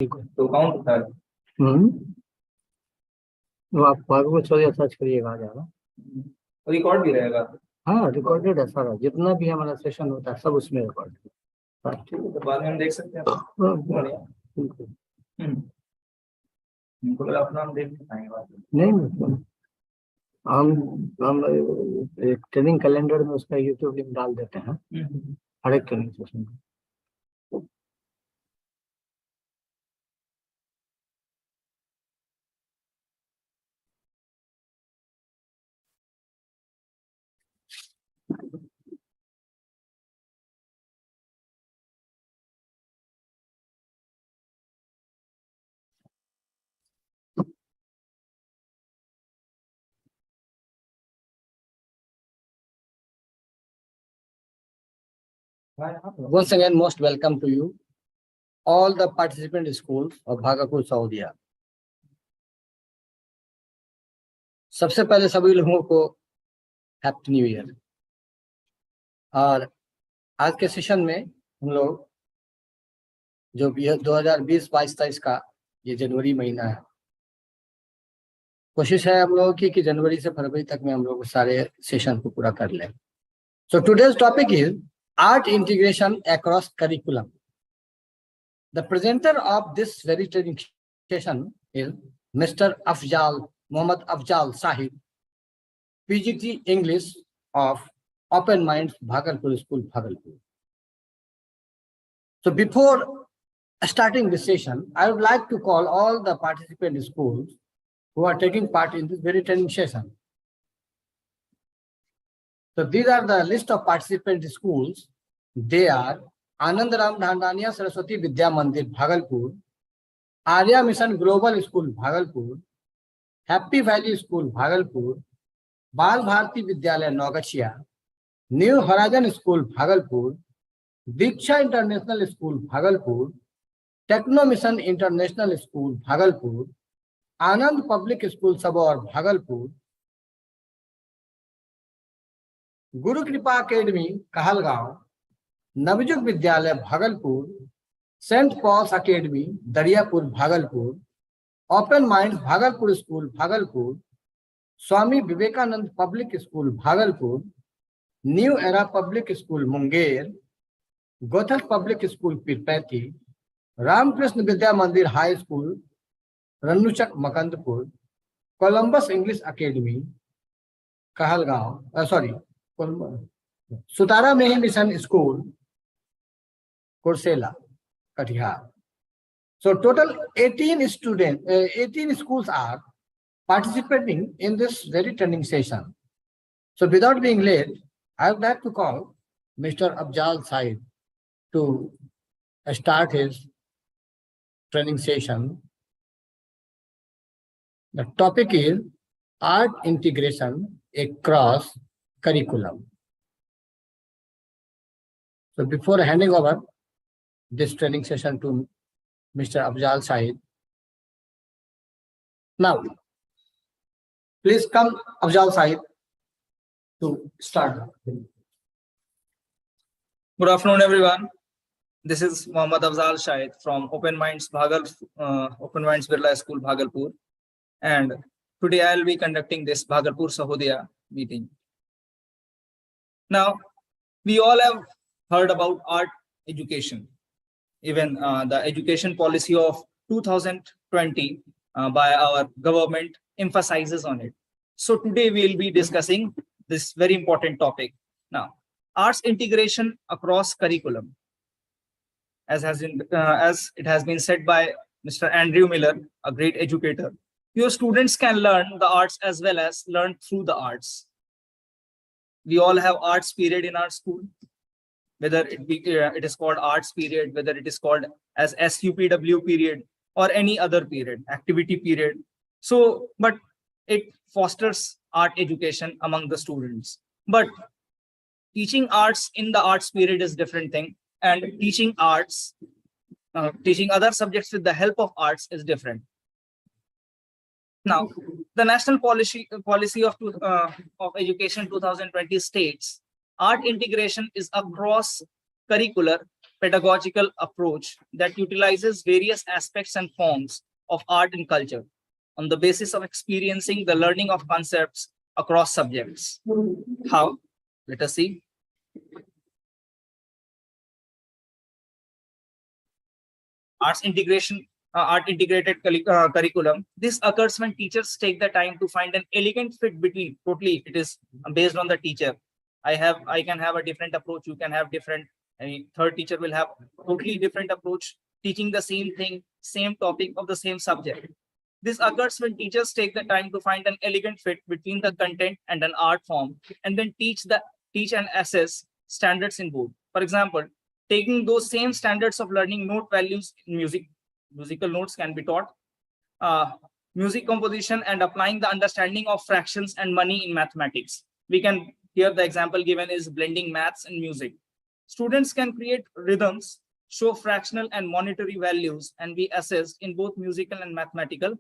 तो काउंट होता है। वो आप भागवत सौदया सर्च करिएगा, आ जाएगा। रिकॉर्ड भी रहेगा। हाँ, रिकॉर्डेड है सारा, जितना भी हमारा सेशन होता है सब उसमें रिकॉर्ड है। ठीक है, तो बाद में हम देख सकते हैं। बढ़िया। बिल्कुल। हमको लगा अपना हम देख नहीं पाएंगे बाद में। नहीं, हम एक ट्रेनिंग कैलेंडर में उसका यूट्यूब लिंक डाल देते हैं हर एक ट्रेनिंग सेशन में। Once again, most welcome to you, all the participant schools of Bhagalpur Sahodaya. सबसे पहले सभी लोगों को हैप्पी न्यू ईयर। और आज के सेशन में हम लोग जो 2020-22-23 का ये जनवरी महीना है, कोशिश है हम लोगों की कि जनवरी से फरवरी तक में हम लोग सारे सेशन को पूरा कर लें। So today's topic is art integration across curriculum. The presenter of this very training session is Mr. Mohammad Afzal Sahib, PGT English of Open Minds Bhagalpur School, Bhagalpur. So before starting this session, I would like to call all the participant schools who are taking part in this very training session. So these are the list of participant schools. They are Anand Ram Dhandania Saraswati Vidya Mandir, Bhagalpur, Arya Mission Global School, Bhagalpur, Happy Valley School, Bhagalpur, Bal Bharati Vidyalaya, Nogachia, New Horizon School, Bhagalpur, Diksha International School, Bhagalpur, Techno Mission International School, Bhagalpur, Anand Public School, Sabor, Bhagalpur, Guru Kripa Academy, Kahalgaon, Navjuk Vidyalaya, Bhagalpur, St. Paul's Academy, Daryapur, Bhagalpur, Open Minds Bhagalpur School, Bhagalpur, Swami Vivekanand Public School, Bhagalpur, New Era Public School, Munger, Gothak Public School, Pirpati, Ramakrishna Vidya Mandir High School, Rannuchak, Makandpur, Columbus English Academy, Kahalgaon, Sutara Mehi Mission School, Kursela, Katihar. So total 18 schools are participating in this very training session. So without being late, I would like to call Mr. Afzal Sahib to start his training session. The topic is art integration across curriculum. So before handing over this training session to Mr. Afzal Sahib, now please come Afzal Sahib to start. Good afternoon, everyone. This is Mohammad Afzal Shahid from Open Minds Birla School, Bhagalpur, and today I will be conducting this Bhagalpur Sahodaya meeting. Now, we all have heard about art education. Even the education policy of 2020 by our government emphasizes on it. So today we will be discussing this very important topic. Now, arts integration across curriculum. As it has been said by Mr. Andrew Miller, a great educator, your students can learn the arts as well as learn through the arts. We all have arts period in our school, whether it is called arts period, whether it is called as SUPW period or any other period, activity period. So, but it fosters art education among the students. But teaching arts in the arts period is different thing, and teaching arts, teaching other subjects with the help of arts is different. Now, the national policy of education 2020 states art integration is across curricular pedagogical approach that utilizes various aspects and forms of art and culture on the basis of experiencing the learning of concepts across subjects. How? Let us see. Art integrated curriculum. This occurs when teachers take the time to find an elegant fit between. Totally, it is based on the teacher. I can have a different approach. You can have different. Any third teacher will have totally different approach, teaching the same thing, same topic of the same subject. This occurs when teachers take the time to find an elegant fit between the content and an art form, and then teach and assess standards in both. For example, taking those same standards of learning note values in musical notes can be taught, music composition, and applying the understanding of fractions and money in mathematics. We can, here the example given is blending maths and music. Students can create rhythms, show fractional and monetary values, and be assessed in both musical and mathematical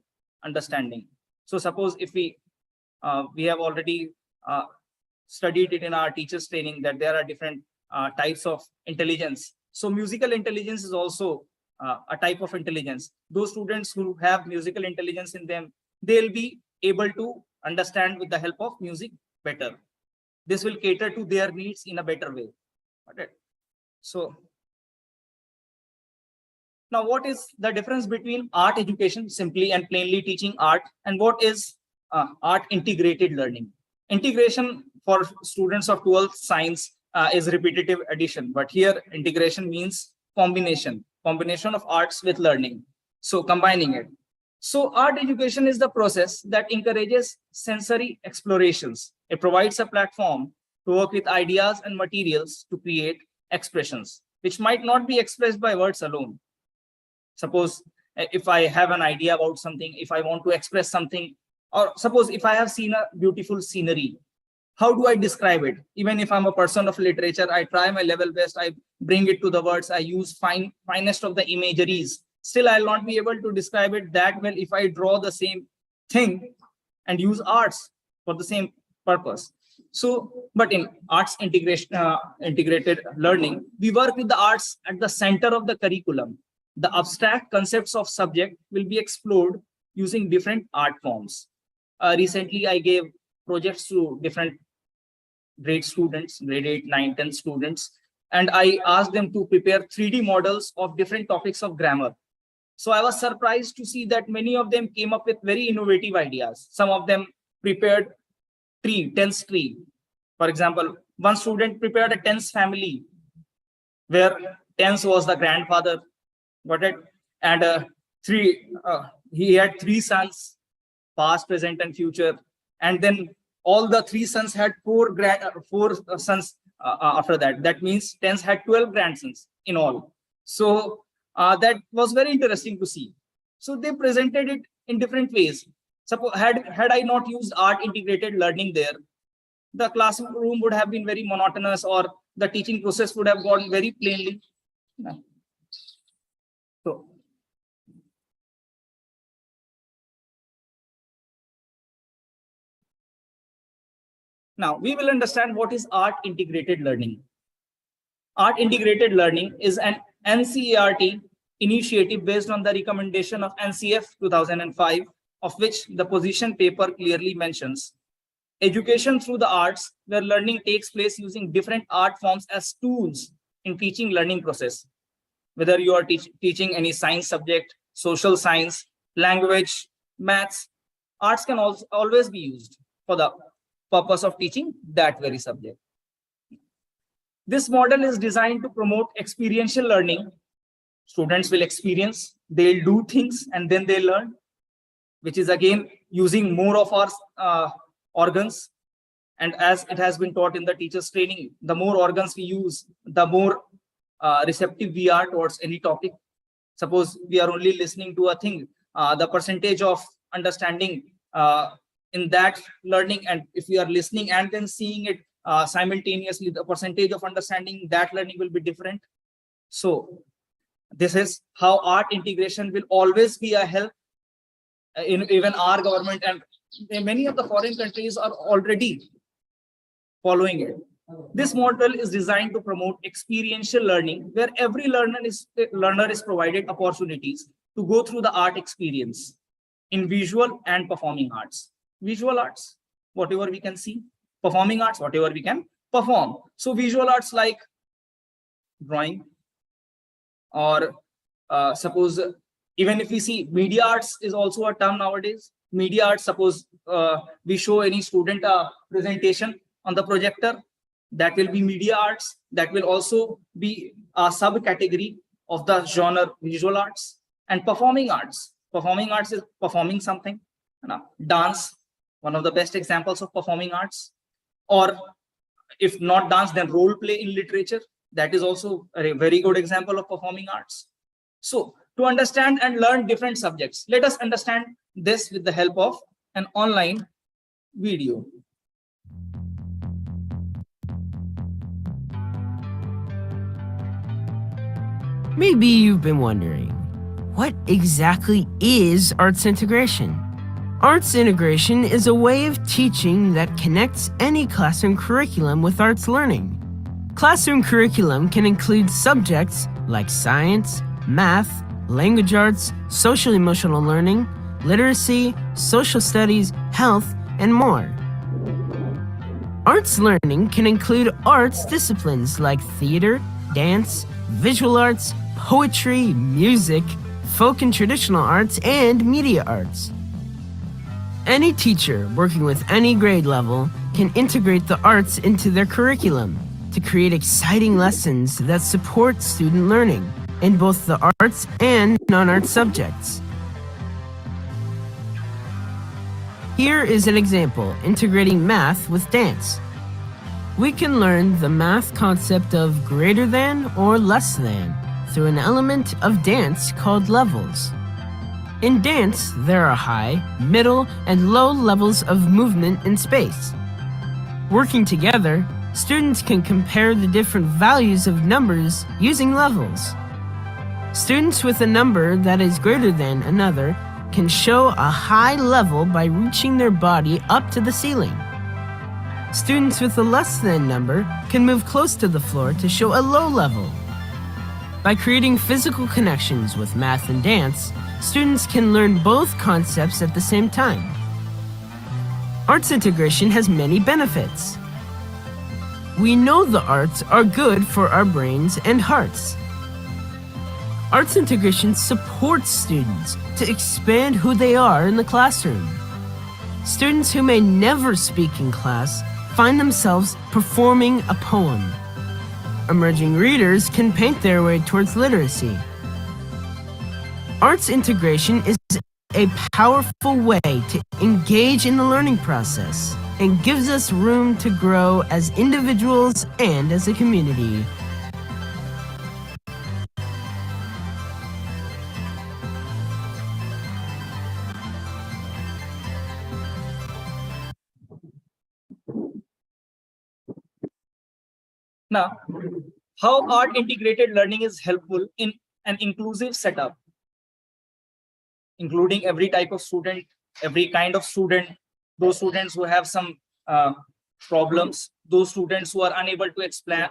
understanding. So suppose if we have already studied it in our teachers training that there are different types of intelligence. So musical intelligence is also a type of intelligence. Those students who have musical intelligence in them, they'll be able to understand with the help of music better. This will cater to their needs in a better way. Okay. So now, what is the difference between art education, simply and plainly teaching art, and what is art integrated learning? Integration for students of 12th science is repetitive addition, but here integration means combination of arts with learning. So combining it. So art education is the process that encourages sensory explorations. It provides a platform to work with ideas and materials to create expressions, which might not be expressed by words alone. Suppose if I have an idea about something, if I want to express something, or suppose if I have seen a beautiful scenery, how do I describe it? Even if I'm a person of literature, I try my level best, I bring it to the words, I use finest of the imageries. Still, I'll not be able to describe it that well if I draw the same thing and use arts for the same purpose. So, but in arts integrated learning, we work with the arts at the center of the curriculum. The abstract concepts of subject will be explored using different art forms. Recently, I gave projects to different grade students, grade 8, 9, 10 students, and I asked them to prepare 3D models of different topics of grammar. So I was surprised to see that many of them came up with very innovative ideas. Some of them prepared tense tree. For example, one student prepared a tense family where tense was the grandfather. Got it? And he had 3 sons, past, present, and future. And then all the 3 sons had 4 sons after that. That means tense had 12 grandsons in all. So that was very interesting to see. So they presented it in different ways. Suppose had I not used art integrated learning there, the classroom would have been very monotonous, or the teaching process would have gone very plainly. So now we will understand what is art integrated learning. Art integrated learning is an NCERT initiative based on the recommendation of NCF 2005, of which the position paper clearly mentions education through the arts, where learning takes place using different art forms as tools in teaching learning process. Whether you are teaching any science subject, social science, language, maths, arts can also always be used for the purpose of teaching that very subject. This model is designed to promote experiential learning. Students will experience, they'll do things, and then they learn, which is again using more of our organs. And as it has been taught in the teachers training, the more organs we use, the more receptive we are towards any topic. Suppose we are only listening to a thing, the percentage of understanding in that learning, and if we are listening and then seeing it simultaneously, the percentage of understanding that learning will be different. So this is how art integration will always be a help in even our government, and many of the foreign countries are already following it. This model is designed to promote experiential learning, where every learner is provided opportunities to go through the art experience in visual and performing arts. Visual arts, whatever we can see. Performing arts, whatever we can perform. So visual arts like drawing, or suppose even if we see media arts is also a term nowadays. Media arts, suppose we show any student a presentation on the projector, that will be media arts. That will also be a subcategory of the genre visual arts. And performing arts, performing arts is performing something. Dance, one of the best examples of performing arts. Or if not dance, then role play in literature. That is also a very good example of performing arts. So to understand and learn different subjects, let us understand this with the help of an online video. Maybe you've been wondering, what exactly is arts integration? Arts integration is a way of teaching that connects any classroom curriculum with arts learning. Classroom curriculum can include subjects like science, math, language arts, social-emotional learning, literacy, social studies, health, and more. Arts learning can include arts disciplines like theater, dance, visual arts, poetry, music, folk and traditional arts, and media arts. Any teacher working with any grade level can integrate the arts into their curriculum to create exciting lessons that support student learning in both the arts and non-art subjects. Here is an example integrating math with dance. We can learn the math concept of greater than or less than through an element of dance called levels. In dance, there are high, middle, and low levels of movement in space. Working together, students can compare the different values of numbers using levels. Students with a number that is greater than another can show a high level by reaching their body up to the ceiling. Students with a less than number can move close to the floor to show a low level. By creating physical connections with math and dance, students can learn both concepts at the same time. Arts integration has many benefits. We know the arts are good for our brains and hearts. Arts integration supports students to expand who they are in the classroom. Students who may never speak in class find themselves performing a poem. Emerging readers can paint their way towards literacy. Arts integration is a powerful way to engage in the learning process and gives us room to grow as individuals and as a community. Now, how art integrated learning is helpful in an inclusive setup, including every type of student, every kind of student, those students who have some problems, those students who are unable to explain,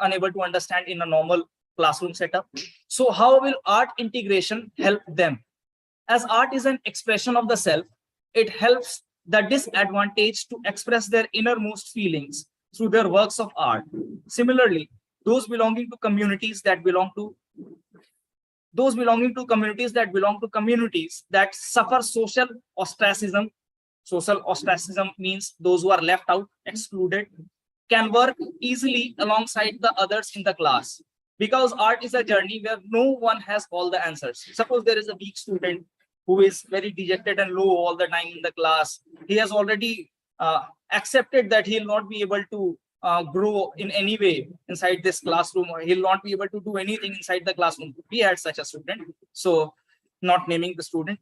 unable to understand in a normal classroom setup. So how will art integration help them? As art is an expression of the self, it helps the disadvantaged to express their innermost feelings through their works of art. Similarly, those belonging to communities that suffer social ostracism. Social ostracism means those who are left out, excluded, can work easily alongside the others in the class, because art is a journey where no one has all the answers. Suppose there is a weak student who is very dejected and low all the time in the class. He has already accepted that he'll not be able to grow in any way inside this classroom, or he'll not be able to do anything inside the classroom. We had such a student, so not naming the student.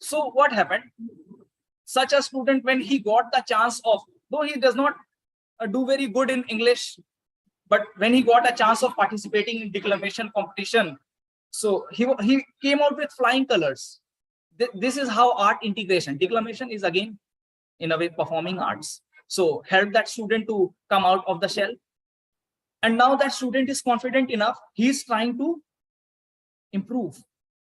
So what happened? Such a student, when he got the chance of, though he does not do very good in English, but when he got a chance of participating in declamation competition, so he came out with flying colors. This is how art integration. Declamation is again, in a way, performing arts. So help that student to come out of the shell. And now that student is confident enough, he is trying to improve.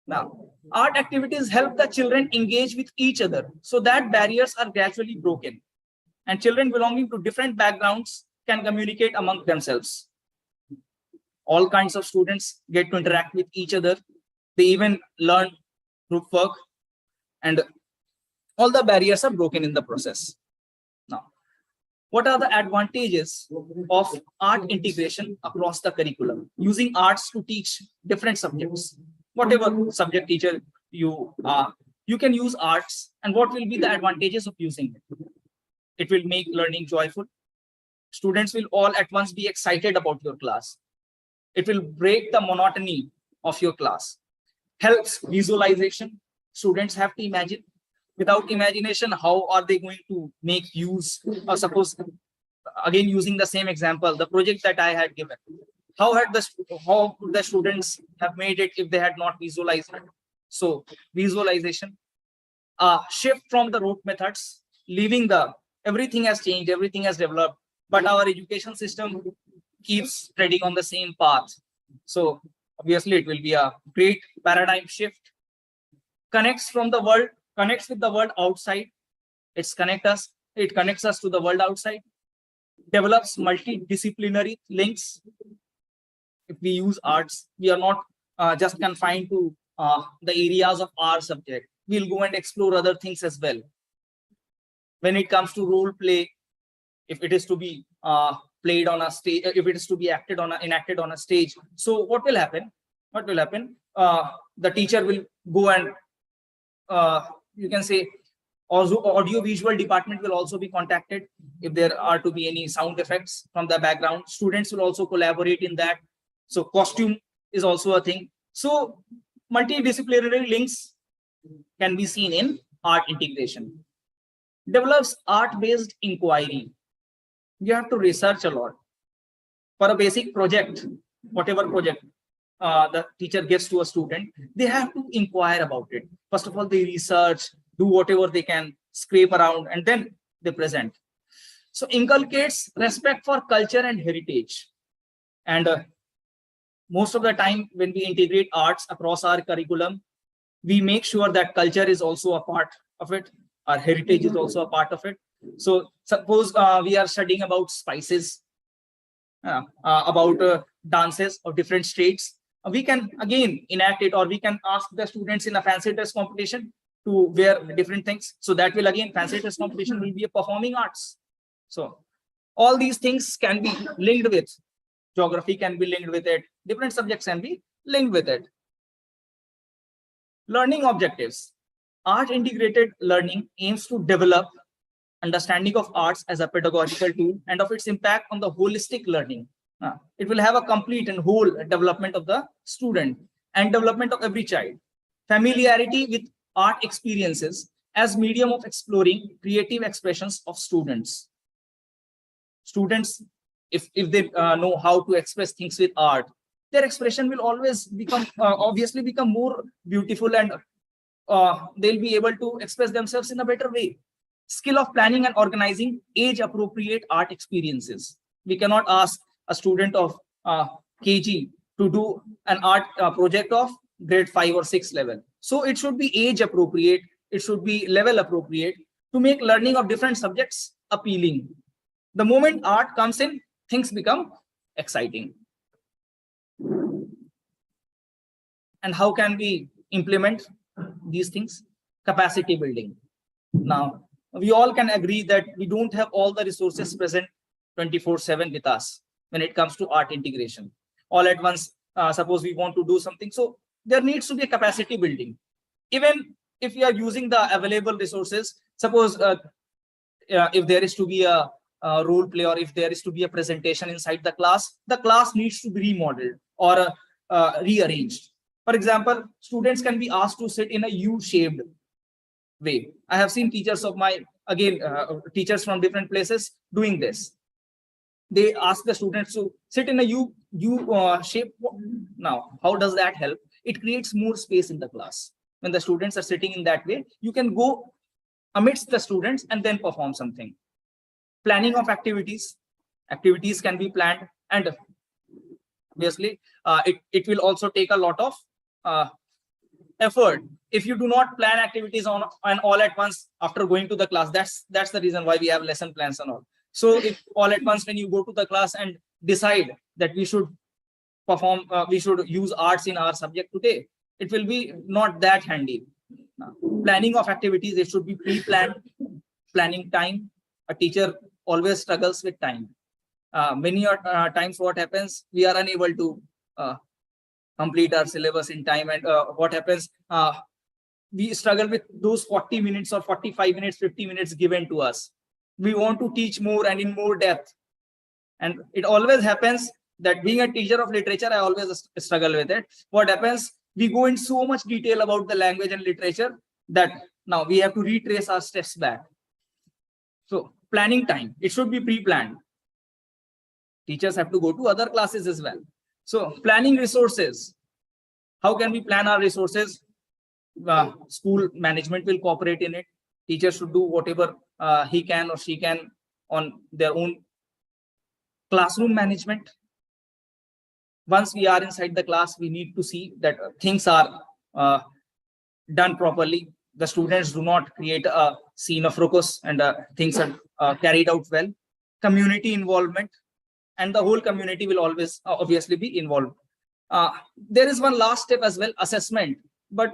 Now, art activities help the children engage with each other so that barriers are gradually broken. And children belonging to different backgrounds can communicate among themselves. All kinds of students get to interact with each other. They even learn group work, and all the barriers are broken in the process. Now, what are the advantages of art integration across the curriculum? Using arts to teach different subjects. Whatever subject teacher you are, you can use arts. And what will be the advantages of using it? It will make learning joyful. Students will all at once be excited about your class. It will break the monotony of your class. Helps visualization. Students have to imagine. Without imagination, how are they going to make use? Or suppose, again using the same example, the project that I had given. How the students have made it if they had not visualized it? So visualization, shift from the rote methods, leaving everything has changed, everything has developed, but our education system keeps treading on the same path. So obviously it will be a great paradigm shift. Connects with the world outside. It connects us to the world outside. Develops multidisciplinary links. If we use arts, we are not just confined to the areas of our subject. We'll go and explore other things as well. When it comes to role play, if it is to be played on a stage, if it is to be enacted on a stage, so what will happen? The teacher will go and you can say also audio visual department will also be contacted. If there are to be any sound effects from the background, students will also collaborate in that. So costume is also a thing. So multidisciplinary links can be seen in art integration. Develops art-based inquiry. You have to research a lot. For a basic project, whatever project the teacher gives to a student, they have to inquire about it. First of all, they research, do whatever they can, scrape around, and then they present. So inculcates respect for culture and heritage. And most of the time when we integrate arts across our curriculum, we make sure that culture is also a part of it. Our heritage is also a part of it. So suppose we are studying about spices, about dances of different states. We can again enact it, or we can ask the students in a fancy dress competition to wear different things. So that will again, fancy dress competition will be a performing arts. So all these things can be linked with geography, can be linked with it. Different subjects can be linked with it. Learning objectives. Art integrated learning aims to develop understanding of arts as a pedagogical tool and of its impact on the holistic learning. It will have a complete and whole development of the student and development of every child. Familiarity with art experiences as medium of exploring creative expressions of students. Students, if they know how to express things with art, their expression will always become obviously become more beautiful, and they'll be able to express themselves in a better way. Skill of planning and organizing age appropriate art experiences. We cannot ask a student of KG to do an art project of grade 5 or 6 level. So it should be age appropriate, it should be level appropriate to make learning of different subjects appealing. The moment art comes in, things become exciting. And how can we implement these things? Capacity building. Now, we all can agree that we don't have all the resources present 24/7 with us when it comes to art integration. All at once, suppose we want to do something. So there needs to be a capacity building. Even if we are using the available resources, suppose if there is to be a role play, or if there is to be a presentation inside the class needs to be remodeled or rearranged. For example, students can be asked to sit in a U-shaped way. I have seen teachers of my, again, teachers from different places doing this. They ask the students to sit in a U shape. Now, how does that help? It creates more space in the class. When the students are sitting in that way, you can go amidst the students and then perform something. Planning of activities. Activities can be planned, and obviously it will also take a lot of effort if you do not plan activities on and all at once after going to the class. That's the reason why we have lesson plans and all. So if all at once when you go to the class and decide that we should perform, we should use arts in our subject today, it will be not that handy. Planning of activities, it should be pre-planned. Planning time. A teacher always struggles with time. Many times what happens, we are unable to complete our syllabus in time, and what happens, we struggle with those 40 minutes or 45 minutes, 50 minutes given to us. We want to teach more and in more depth, and it always happens that being a teacher of literature, I always struggle with it. What happens, we go in so much detail about the language and literature that now we have to retrace our steps back. So planning time, it should be pre-planned. Teachers have to go to other classes as well. So planning resources. How can we plan our resources? School management will cooperate in it. Teachers should do whatever he can or she can on their own. Classroom management. Once we are inside the class, we need to see that things are done properly. The students do not create a scene of ruckus, and things are carried out well. Community involvement, and the whole community will always obviously be involved. There is one last step as well, assessment, but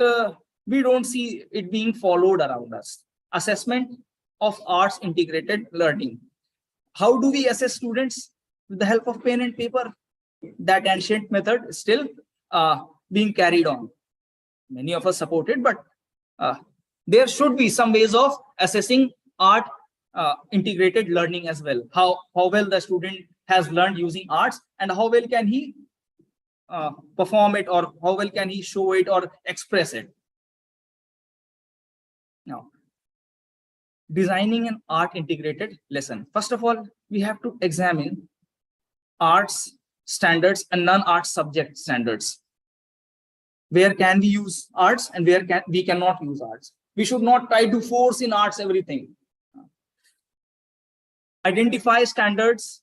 we don't see it being followed around us. Assessment of arts integrated learning. How do we assess students? With the help of pen and paper. That ancient method is still being carried on. Many of us support it, but there should be some ways of assessing art integrated learning as well. How well the student has learned using arts, and how well can he perform it, or how well can he show it or express it. Now, designing an art integrated lesson. First of all, we have to examine arts standards and non-art subject standards. Where can we use arts and where we cannot use arts. We should not try to force in arts everything. Identify standards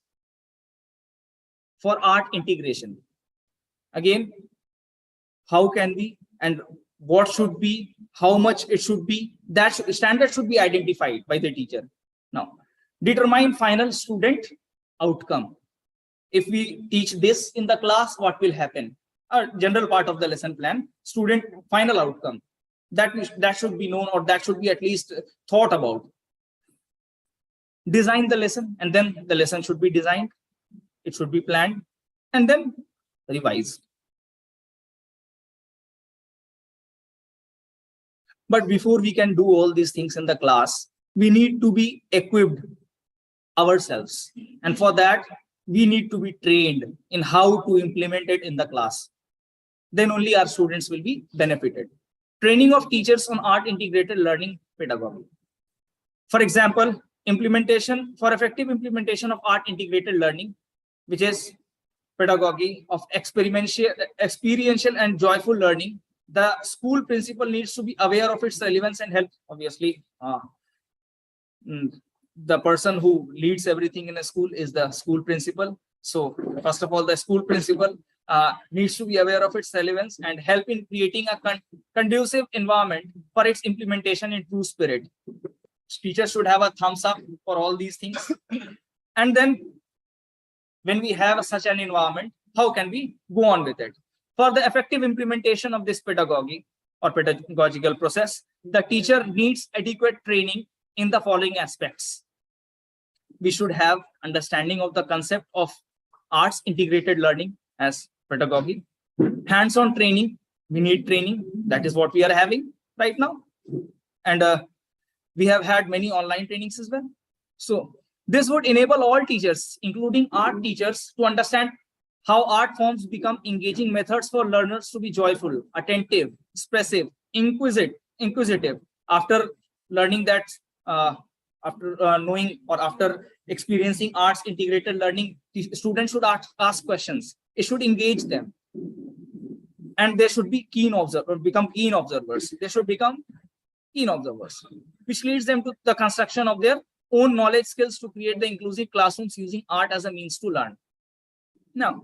for art integration. Again, how can we and what should be, how much it should be, that standard should be identified by the teacher. Now, determine final student outcome. If we teach this in the class, what will happen? A general part of the lesson plan, student final outcome. That should be known, or that should be at least thought about. Design the lesson, and then the lesson should be designed. It should be planned, and then revised. But before we can do all these things in the class, we need to be equipped ourselves. And for that, we need to be trained in how to implement it in the class. Then only our students will be benefited. Training of teachers on art integrated learning pedagogy. For example, for effective implementation of art integrated learning, which is pedagogy of experiential and joyful learning, the school principal needs to be aware of its relevance and help. Obviously, the person who leads everything in a school is the school principal. So first of all, the school principal needs to be aware of its relevance and help in creating a conducive environment for its implementation in true spirit. Teachers should have a thumbs up for all these things. And then when we have such an environment, how can we go on with it? For the effective implementation of this pedagogy or pedagogical process, the teacher needs adequate training in the following aspects. We should have understanding of the concept of arts integrated learning as pedagogy. Hands-on training, we need training. That is what we are having right now. And we have had many online trainings as well. So this would enable all teachers, including art teachers, to understand how art forms become engaging methods for learners to be joyful, attentive, expressive, inquisitive. After learning that, after knowing or after experiencing arts integrated learning, students should ask questions. It should engage them. And they should be become keen observers. They should become keen observers, which leads them to the construction of their own knowledge skills to create the inclusive classrooms using art as a means to learn. Now,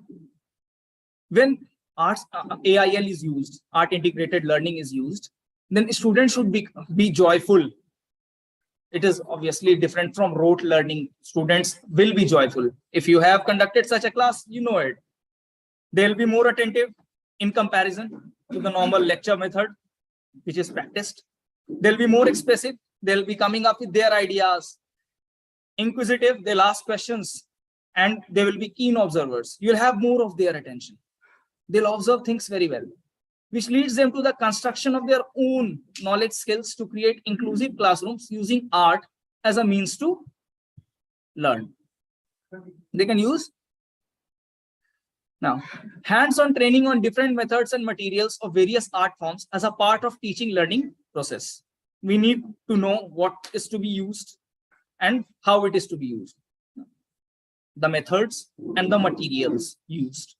when arts AIL is used, art integrated learning is used, then students should be joyful. It is obviously different from rote learning. Students will be joyful. If you have conducted such a class, you know it. They'll be more attentive in comparison to the normal lecture method, which is practiced. They'll be more expressive. They'll be coming up with their ideas. Inquisitive, they'll ask questions, and they will be keen observers. You'll have more of their attention. They'll observe things very well, which leads them to the construction of their own knowledge skills to create inclusive classrooms using art as a means to learn. They can use now hands-on training on different methods and materials of various art forms as a part of teaching learning process. We need to know what is to be used and how it is to be used, the methods and the materials used.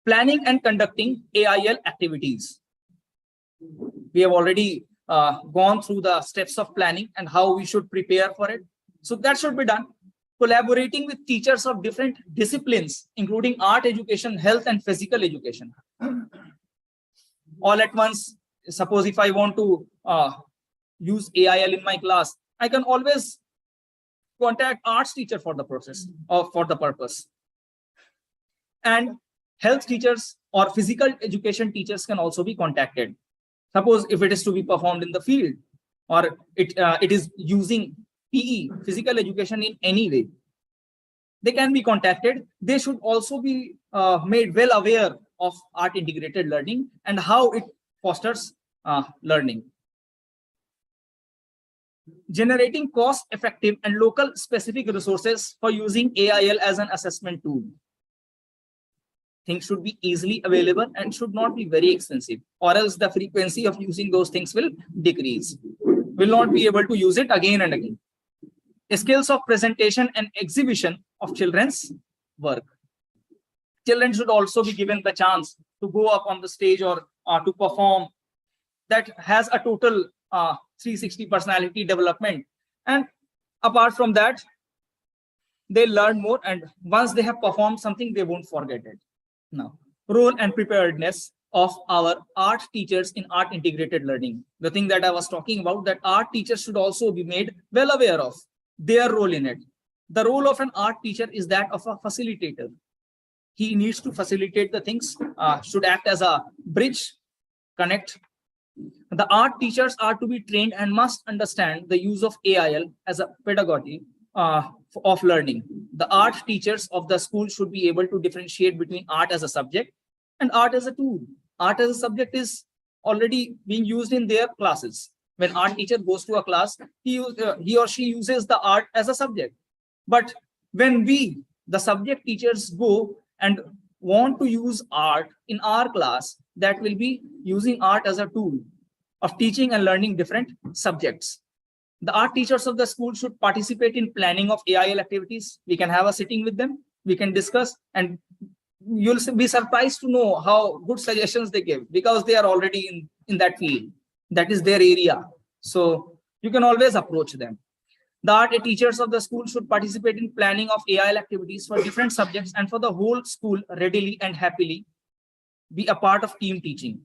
Planning and conducting AIL activities. We have already gone through the steps of planning and how we should prepare for it. So that should be done. Collaborating with teachers of different disciplines, including art education, health, and physical education. All at once, suppose if I want to use AIL in my class, I can always contact arts teacher for the process or for the purpose. And health teachers or physical education teachers can also be contacted. Suppose if it is to be performed in the field, or it is using PE, physical education, in any way, they can be contacted. They should also be made well aware of art integrated learning and how it fosters learning. Generating cost-effective and local specific resources for using AIL as an assessment tool. Things should be easily available and should not be very expensive, or else the frequency of using those things will decrease. Will not be able to use it again and again. Skills of presentation and exhibition of children's work. Children should also be given the chance to go up on the stage or to perform. That has a total 360 personality development. And apart from that, they learn more, and once they have performed something, they won't forget it. Now, role and preparedness of our art teachers in art integrated learning. The thing that I was talking about, that art teachers should also be made well aware of their role in it. The role of an art teacher is that of a facilitator. He needs to facilitate the things, should act as a bridge, connect. The art teachers are to be trained and must understand the use of AIL as a pedagogy of learning. The art teachers of the school should be able to differentiate between art as a subject and art as a tool. Art as a subject is already being used in their classes. When art teacher goes to a class, he or she uses the art as a subject. But when we, the subject teachers, go and want to use art in our class, that will be using art as a tool of teaching and learning different subjects. The art teachers of the school should participate in planning of AIL activities. We can have a sitting with them, we can discuss, and you'll be surprised to know how good suggestions they give, because they are already in that field. That is their area. So you can always approach them. The art teachers of the school should participate in planning of AIL activities for different subjects and for the whole school readily and happily be a part of team teaching.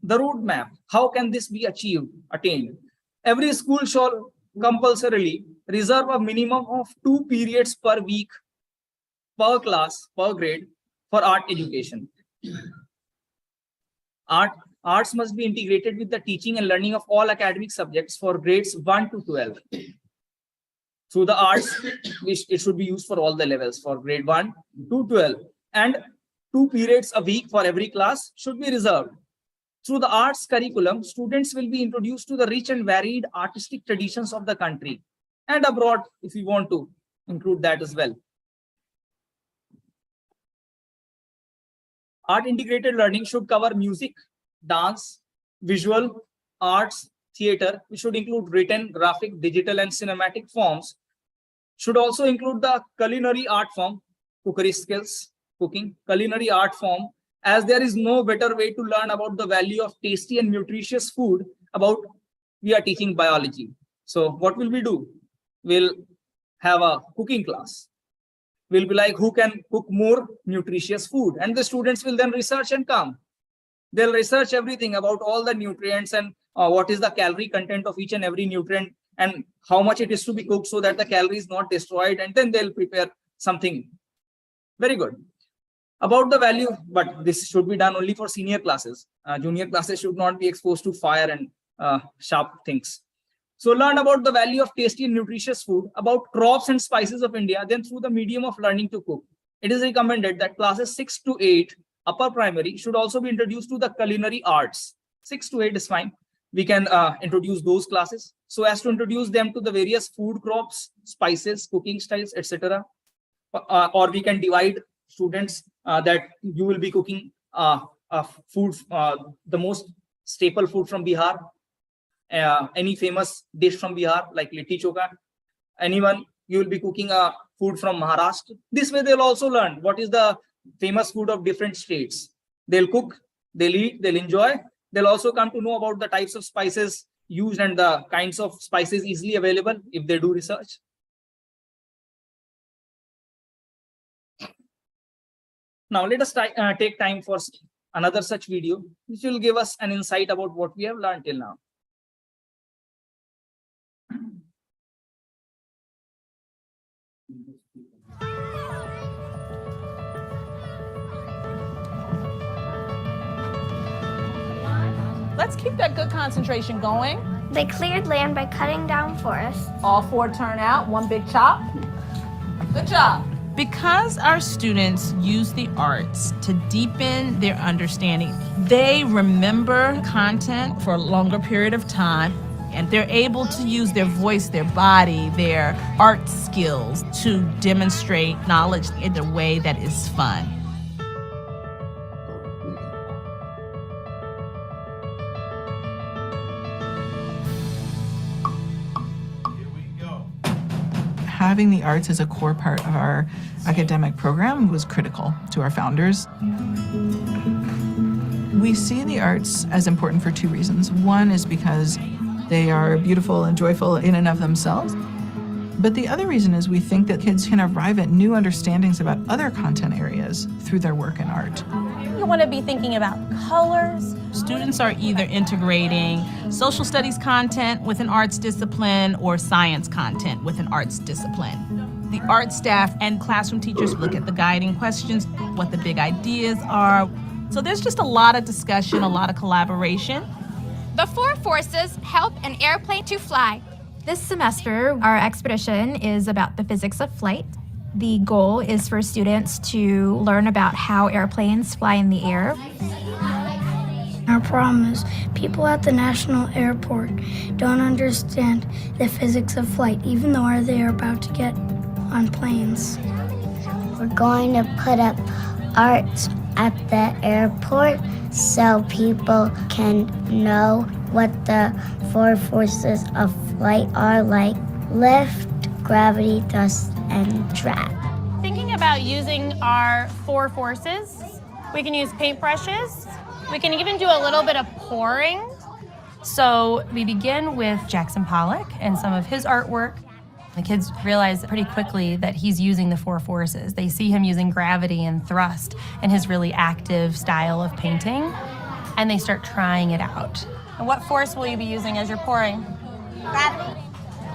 The roadmap, how can this be attained? Every school shall compulsorily reserve a minimum of 2 periods per week, per class, per grade for art education. Arts must be integrated with the teaching and learning of all academic subjects for grades 1 to 12. Through the arts, it should be used for all the levels, for grade 1 to 12. And 2 periods a week for every class should be reserved. Through the arts curriculum, students will be introduced to the rich and varied artistic traditions of the country and abroad, if you want to include that as well. Art integrated learning should cover music, dance, visual, arts, theater, which should include written, graphic, digital, and cinematic forms. Should also include the culinary art form, cookery skills, cooking, culinary art form, as there is no better way to learn about the value of tasty and nutritious food we are teaching biology. So what will we do? We'll have a cooking class. We'll be like, who can cook more nutritious food? And the students will then research and come. They'll research everything about all the nutrients and what is the calorie content of each and every nutrient and how much it is to be cooked so that the calorie is not destroyed. And then they'll prepare something very good. About the value, but this should be done only for senior classes. Junior classes should not be exposed to fire and sharp things. So learn about the value of tasty and nutritious food, about crops and spices of India, then through the medium of learning to cook. It is recommended that classes 6 to 8, upper primary, should also be introduced to the culinary arts. 6 to 8 is fine. We can introduce those classes so as to introduce them to the various food crops, spices, cooking styles, etc. Or we can divide students that you will be cooking food, the most staple food from Bihar, any famous dish from Bihar like litti choka. Anyone, you will be cooking food from Maharashtra. This way they'll also learn what is the famous food of different states. They'll cook, they'll eat, they'll enjoy. They'll also come to know about the types of spices used and the kinds of spices easily available if they do research. Now let us take time for another such video, which will give us an insight about what we have learned till now. Let's keep that good concentration going. They cleared land by cutting down forests. All 4 turn out, 1 big chop. Good job. Because our students use the arts to deepen their understanding, they remember content for a longer period of time, and they're able to use their voice, their body, their art skills to demonstrate knowledge in a way that is fun. Having the arts as a core part of our academic program was critical to our founders. We see the arts as important for 2 reasons. One is because they are beautiful and joyful in and of themselves. But the other reason is we think that kids can arrive at new understandings about other content areas through their work in art. You want to be thinking about colors. Students are either integrating social studies content with an arts discipline or science content with an arts discipline. The art staff and classroom teachers look at the guiding questions, what the big ideas are. So there's just a lot of discussion, a lot of collaboration. The 4 forces help an airplane to fly. This semester, our expedition is about the physics of flight. The goal is for students to learn about how airplanes fly in the air. Our problem is people at the National Airport don't understand the physics of flight, even though they are about to get on planes. We're going to put up art at the airport so people can know what the 4 forces of flight are, like lift, gravity, thrust, and drag. Thinking about using our 4 forces, we can use paintbrushes. We can even do a little bit of pouring. So we begin with Jackson Pollock and some of his artwork. The kids realize pretty quickly that he's using the 4 forces. They see him using gravity and thrust in his really active style of painting, and they start trying it out. And what force will you be using as you're pouring? Gravity.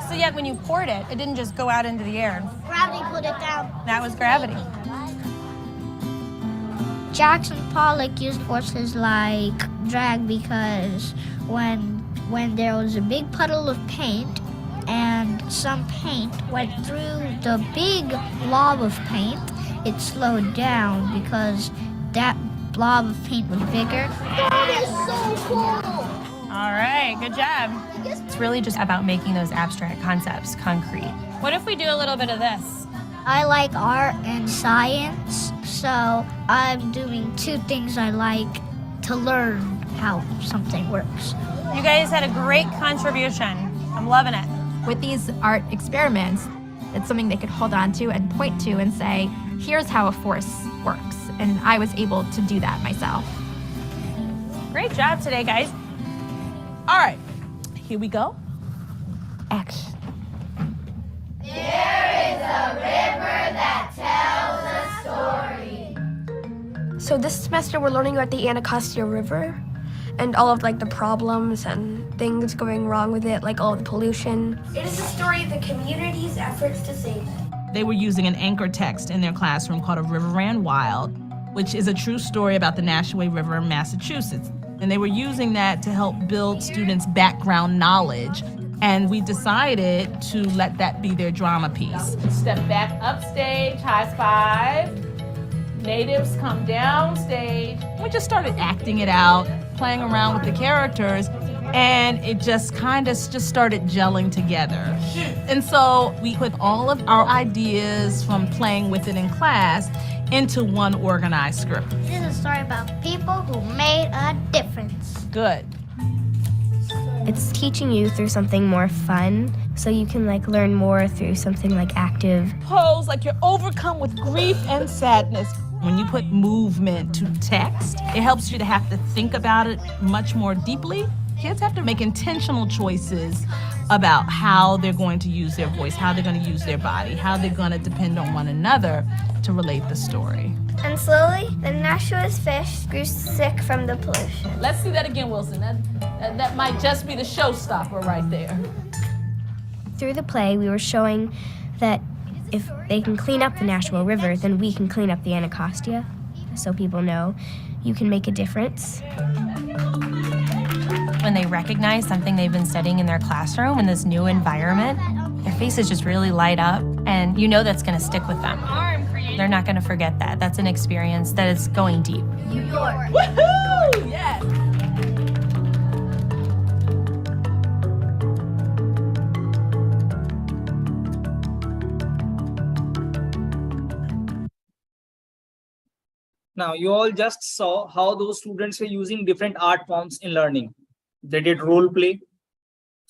So yet when you poured it, it didn't just go out into the air. Gravity put it down. That was gravity. Jackson Pollock used forces like drag because when there was a big puddle of paint and some paint went through the big blob of paint, it slowed down because that blob of paint was bigger. That is so cool! All right, good job. It's really just about making those abstract concepts concrete. What if we do a little bit of this? I like art and science, so I'm doing 2 things I like to learn how something works. You guys had a great contribution. I'm loving it. With these art experiments, it's something they could hold on to and point to and say, here's how a force works. And I was able to do that myself. Great job today, guys. All right, Here we go. Action. So this semester we're learning about the Anacostia River and all of like the problems and things going wrong with it, like all the pollution. It is a story of the community's efforts to save it. They were using an anchor text in their classroom called A River Ran Wild, which is a true story about the Nashaway River in Massachusetts. And they were using that to help build students' background knowledge. And we decided to let that be their drama piece. Step back upstage, high five. Natives come down stage. We just started acting it out, playing around with the characters, and it just kind of just started gelling together. And so we put all of our ideas from playing with it in class into one organized script. This is a story about people who made a difference. Good. It's teaching you through something more fun, so you can like learn more through something like active. Pose like you're overcome with grief and sadness. When you put movement to text, it helps you to have to think about it much more deeply. Kids have to make intentional choices about how they're going to use their voice, how they're going to use their body, how they're going to depend on one another to relate the story. And slowly, the Nashua's fish grew sick from the pollution. Let's see that again, Wilson. That might just be the showstopper right there. Through the play, we were showing that if they can clean up the Nashua River, then we can clean up the Anacostia, so people know you can make a difference. When they recognize something they've been studying in their classroom in this new environment, their faces just really light up, and you know that's going to stick with them. They're not going to forget that. That's an experience that is going deep. New York. Woohoo! Yes! Now, you all just saw how those students were using different art forms in learning. They did role play,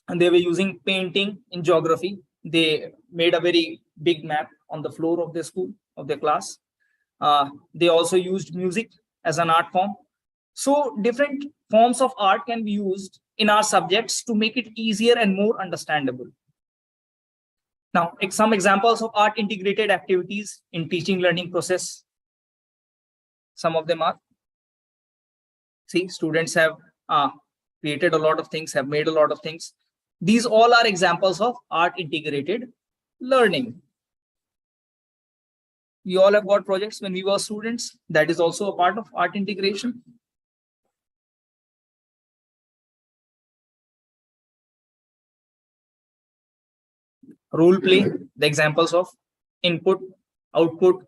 and they were using painting in geography. They made a very big map on the floor of their school, of their class. They also used music as an art form. So different forms of art can be used in our subjects to make it easier and more understandable. Now, some examples of art integrated activities in teaching learning process. Some of them are, see, students have created a lot of things, have made a lot of things. These all are examples of art integrated learning. We all have got projects when we were students. That is also a part of art integration. Role play, the examples of input, output,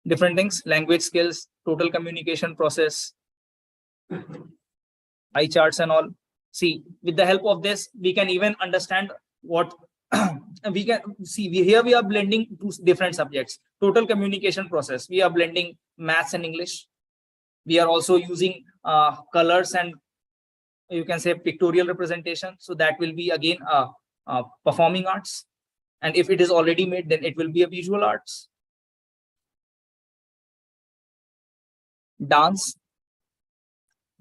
different things, language skills, total communication process, eye charts and all. See, with the help of this, we can even understand what we can see. Here we are blending two different subjects. Total communication process. We are blending maths and English. We are also using colors and you can say pictorial representation. So that will be again performing arts. And if it is already made, then it will be a visual arts. Dance.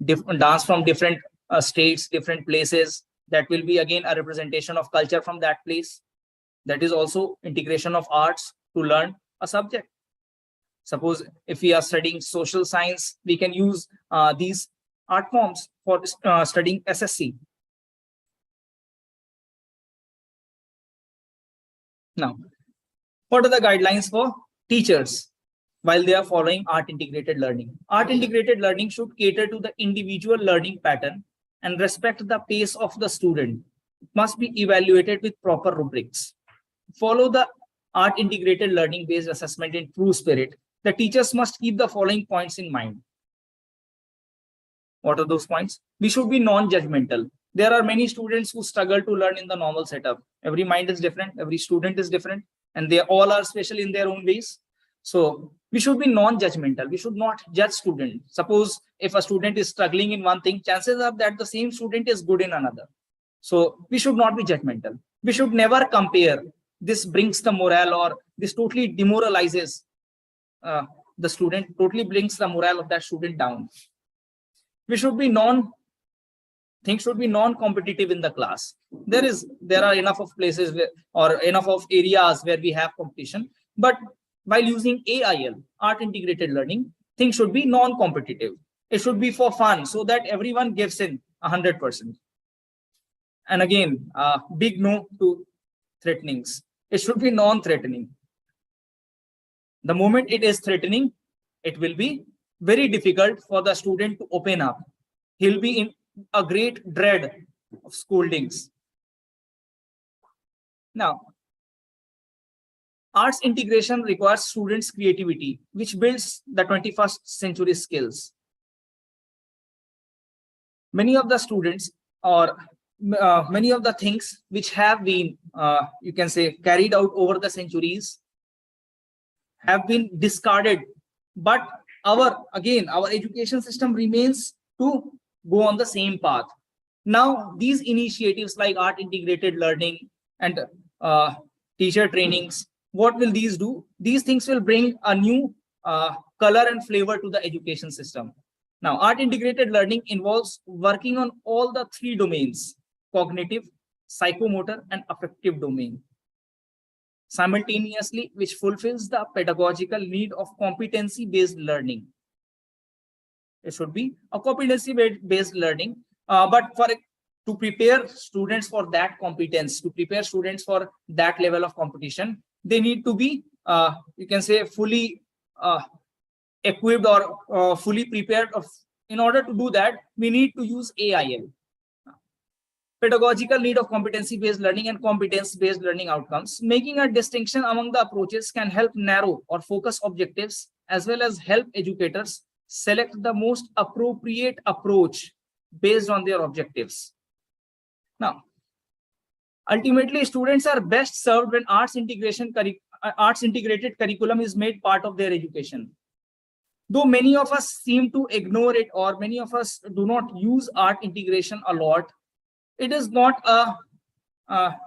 Dance from different states, different places. That will be again a representation of culture from that place. That is also integration of arts to learn a subject. Suppose if we are studying social science, we can use these art forms for studying SSC. Now, what are the guidelines for teachers while they are following art integrated learning? Art integrated learning should cater to the individual learning pattern and respect the pace of the student. It must be evaluated with proper rubrics. Follow the art integrated learning based assessment in true spirit. The teachers must keep the following points in mind. What are those points? We should be non-judgmental. There are many students who struggle to learn in the normal setup. Every mind is different, every student is different, and they all are special in their own ways. So we should be non-judgmental. We should not judge students. Suppose if a student is struggling in one thing, chances are that the same student is good in another. So we should not be judgmental. We should never compare. This brings the morale, or this totally demoralizes the student, totally brings the morale of that student down. We should be Things should be non-competitive in the class. There are enough of places or enough of areas where we have competition, but while using AIL, art integrated learning, things should be non-competitive. It should be for fun so that everyone gives in 100%. And again, big no to threatenings. It should be non-threatening. The moment it is threatening, it will be very difficult for the student to open up. He'll be in a great dread of scoldings. Now, arts integration requires students' creativity, which builds the 21st century skills. Many of the students or many of the things which have been, you can say, carried out over the centuries have been discarded, but our education system remains to go on the same path. Now, these initiatives like art integrated learning and teacher trainings, what will these do? These things will bring a new color and flavor to the education system. Now, art integrated learning involves working on all the three domains: cognitive, psychomotor, and affective domain, simultaneously, which fulfills the pedagogical need of competency-based learning. It should be a competency-based learning, but to prepare students for that competence, to prepare students for that level of competition, they need to be, you can say, fully equipped or fully prepared. In order to do that, we need to use AIL. Pedagogical need of competency-based learning and competence-based learning outcomes. Making a distinction among the approaches can help narrow or focus objectives, as well as help educators select the most appropriate approach based on their objectives. Now, ultimately, students are best served when arts integrated curriculum is made part of their education. Though many of us seem to ignore it, or many of us do not use art integration a lot, it is not a,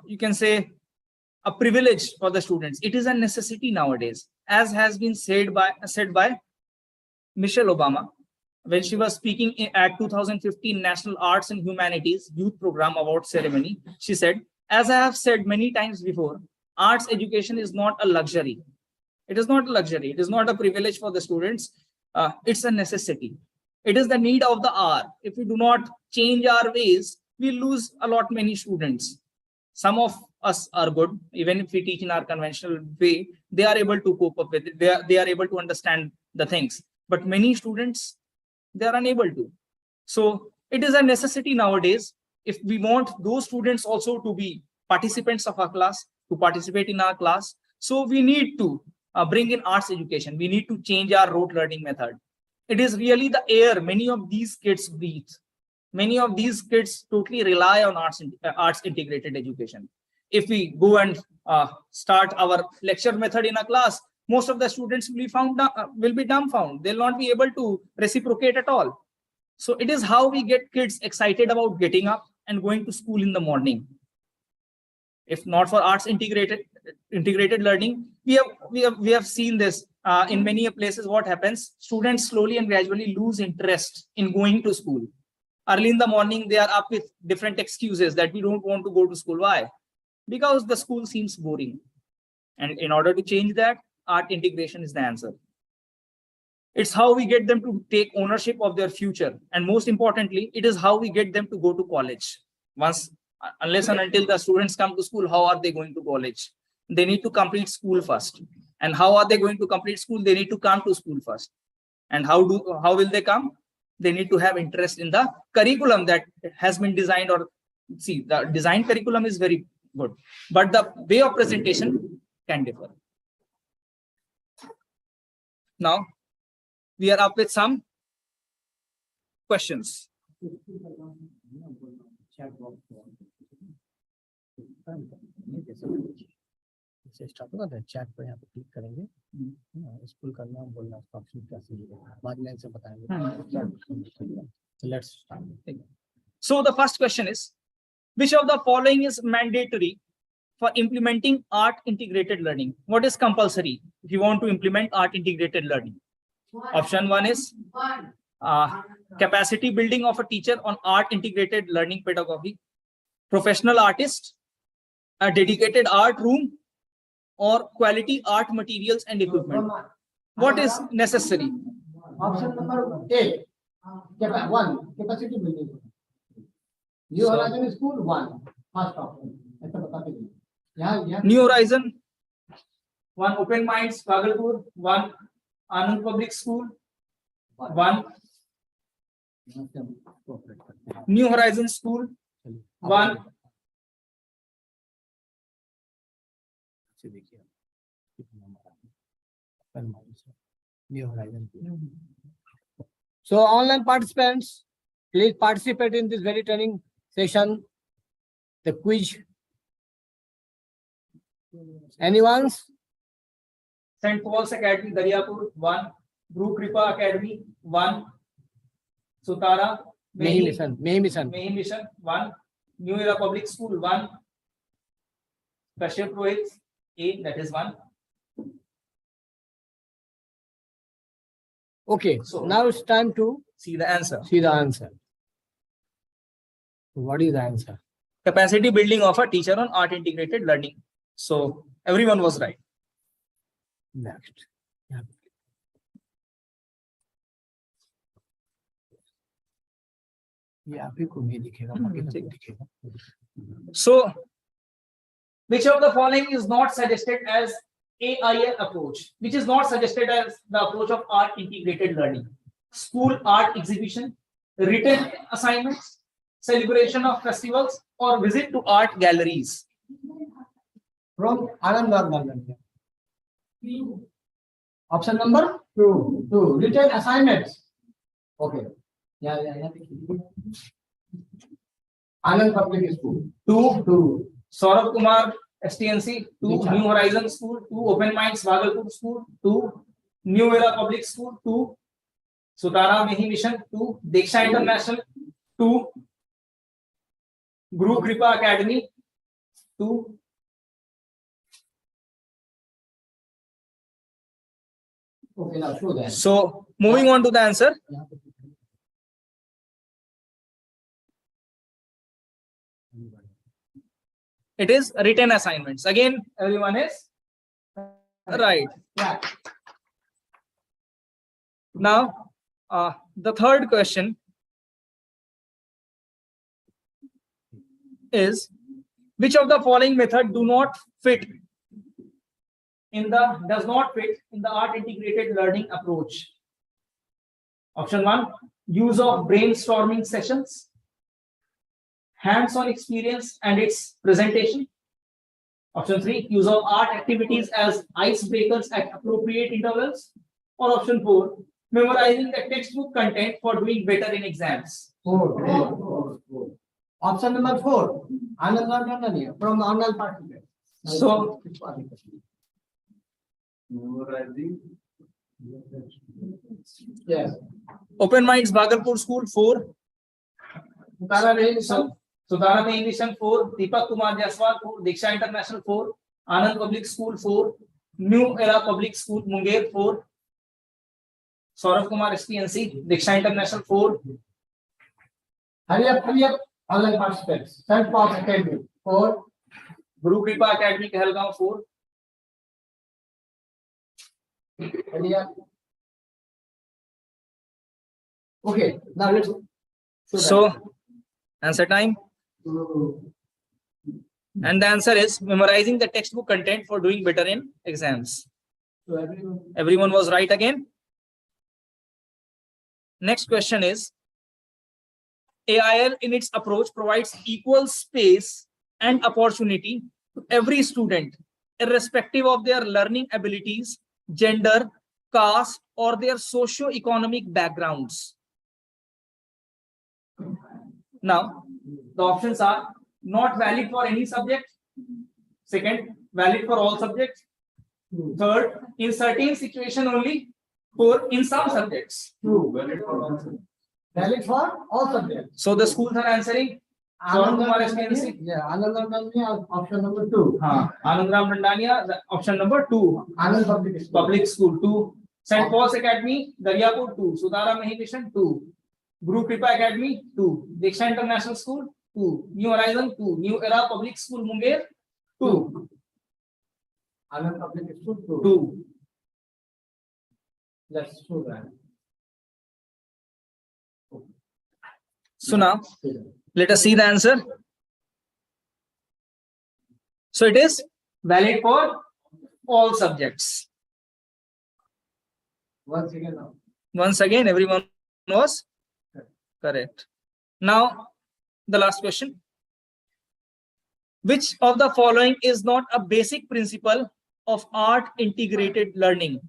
you can say, a privilege for the students. It is a necessity nowadays, as has been said by Michelle Obama when she was speaking at 2015 National Arts and Humanities Youth Program Award Ceremony. She said, "As I have said many times before, arts education is not a luxury. It is not a luxury. It is not a privilege for the students. It's a necessity. It is the need of the hour. If we do not change our ways, we lose many students. Some of us are good. Even if we teach in our conventional way, they are able to cope up with it. They are able to understand the things. But many students, they are unable to. So it is a necessity nowadays. If we want those students also to be participants of our class, to participate in our class, so we need to bring in arts education. We need to change our rote learning method. It is really the air many of these kids breathe. Many of these kids totally rely on arts integrated education. If we go and start our lecture method in a class, most of the students will be dumbfounded. They'll not be able to reciprocate at all. So it is how we get kids excited about getting up and going to school in the morning. If not for arts integrated learning, we have seen this in many places. What happens? Students slowly and gradually lose interest in going to school. Early in the morning, they are up with different excuses that we don't want to go to school. Why? Because the school seems boring. And in order to change that, art integration is the answer. It's how we get them to take ownership of their future. And most importantly, it is how we get them to go to college. Unless and until the students come to school, how are they going to college? They need to complete school first. And how are they going to complete school? They need to come to school first. And how will they come? They need to have interest in the curriculum that has been designed. Or see, the design curriculum is very good, but the way of presentation can differ. Now, we are up with some questions. Start होगा तो chat पर यहाँ पे click करेंगे, school का नाम बोलना, option कैसे बाद में से बताएंगे. Let's start. So the first question is, which of the following is mandatory for implementing art integrated learning? What is compulsory if you want to implement art integrated learning? Option 1 is capacity building of a teacher on art integrated learning pedagogy, professional artist, a dedicated art room, or quality art materials and equipment. What is necessary? Option number A. One, capacity building. New Horizon School, one. First option. ऐसा बताते हैं. यहाँ New Horizon, one. Open Minds, Bhagalpur, one. Anand Public School, one. New Horizon School, one. New Horizon. So online participants, please participate in this very training session. The quiz. Anyone's? St. Paul's Academy, Daryapur, one. Guru Kripa Academy, one. Sutara, Mehi Mission. One. New Era Public School, one. Kashyap Rohit, A, that is one. Okay, So- now it's time to See the answer. see the answer. What is the answer? Capacity building of a teacher on art integrated learning. So everyone was right. Next. ये आप ही को नहीं दिखेगा, बाकी सबको दिखेगा. So which of the following is not suggested as AIL approach? Which is not suggested as the approach of art integrated learning? School art exhibition, written assignments, celebration of festivals, or visit to art galleries? From Anand Bhagalpur. Option number two. Written assignments. Okay. Yeah. Anand Public School. Two. Saurabh Kumar, STNC, 2. New Horizon School, 2. Open Minds, Bhagalpur School, 2. New Era Public School, 2. Sutara Mehi Mission, 2. Diksha International, 2. Guru Kripa Academy, 2. Okay, now show that. So moving on to the answer. It is written assignments. Again, everyone is right. Yeah. Now, the third question is, which of the following method does not fit in the art integrated learning approach? Option 1, use of brainstorming sessions, hands-on experience and its presentation. Option 3, use of art activities as icebreakers at appropriate intervals. Or option 4, memorizing the textbook content for doing better in exams. Four. Option number 4. Anand Bhagalpur from online participant. So, yes. Open Minds Bhagalpur School 4, Sutara Sudhara Mission 4, Deepak Kumar Jaiswal 4, Diksha International 4, Anand Public School 4, New Era Public School Munger 4, Saurabh Kumar STNC, Diksha International 4, Hurry up, online participants. St. Paul's Academy 4. Guru Kripa Academy Kehalgaon 4. Hurry up. Okay, now let's show that. So, answer time. And the answer is memorizing the textbook content for doing better in exams. So Everyone was right again. Next question is, AIL in its approach provides equal space and opportunity to every student, irrespective of their learning abilities, gender, caste, or their socio-economic backgrounds. Now, the options are not valid for any subject. Second, valid for all subjects. Third, in certain situation only. Fourth, in some subjects. valid for all subjects. So the schools are answering. Saurabh Kumar STNC. Yeah, Anand Bhagalpur option number 2. Anand Ram Dandania, option number 2. Anand Public School. Public School 2. St. Paul's Academy, Daryapur 2, Sudara Mehi Mission 2, Guru Kripa Academy 2, Diksha International School 2, New Horizon 2, New Era Public School Munger 2, Anand Public School 2. 2. Let's show that. So now let us see the answer. So it is valid for all subjects. Once again now. Once again, everyone was correct. Now, the last question. Which of the following is not a basic principle of art integrated learning?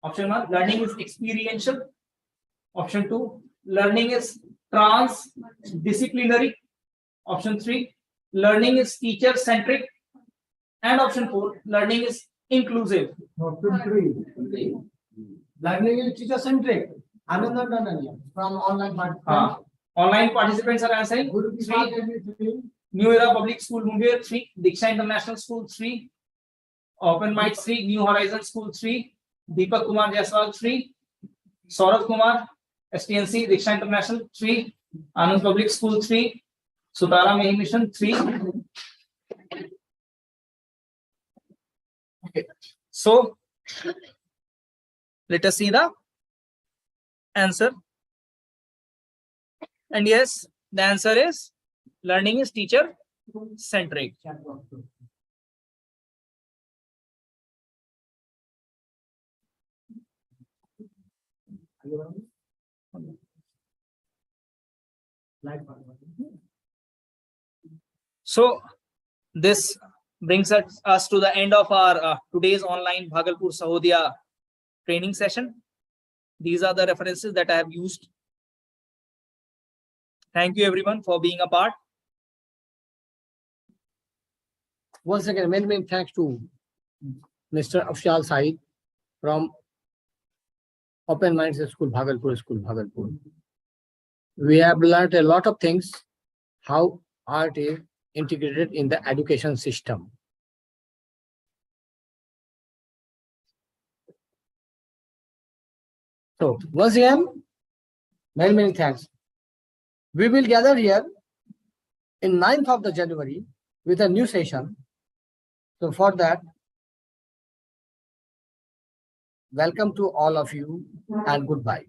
Option 1, learning is experiential. Option 2, learning is transdisciplinary. Option 3, learning is teacher centric. And option 4, learning is inclusive. Option 3. Learning is teacher centric. Anand and Dhananya from online participants. Online participants are answering. Guru Kripa 3, Academy 3. New Era Public School Munger 3, Diksha International School 3, Open Mic 3, New Horizon School 3, Deepak Kumar Jaiswal 3, Saurabh Kumar, STNC, Diksha International 3, Anand Public School 3, Sutara Mehi Mission 3. Okay. So let us see the answer. And yes, the answer is learning is teacher centric. So this brings us to the end of our today's online Bhagalpur Sahodaya training session. These are the references that I have used. Thank you everyone for being a part. Once again, many thanks to Mr. Afshal Said from Open Minds School, Bhagalpur. We have learned a lot of things, how art is integrated in the education system. So once again, many thanks. We will gather here in 9th of the January with a new session. So for that, welcome to all of you and goodbye.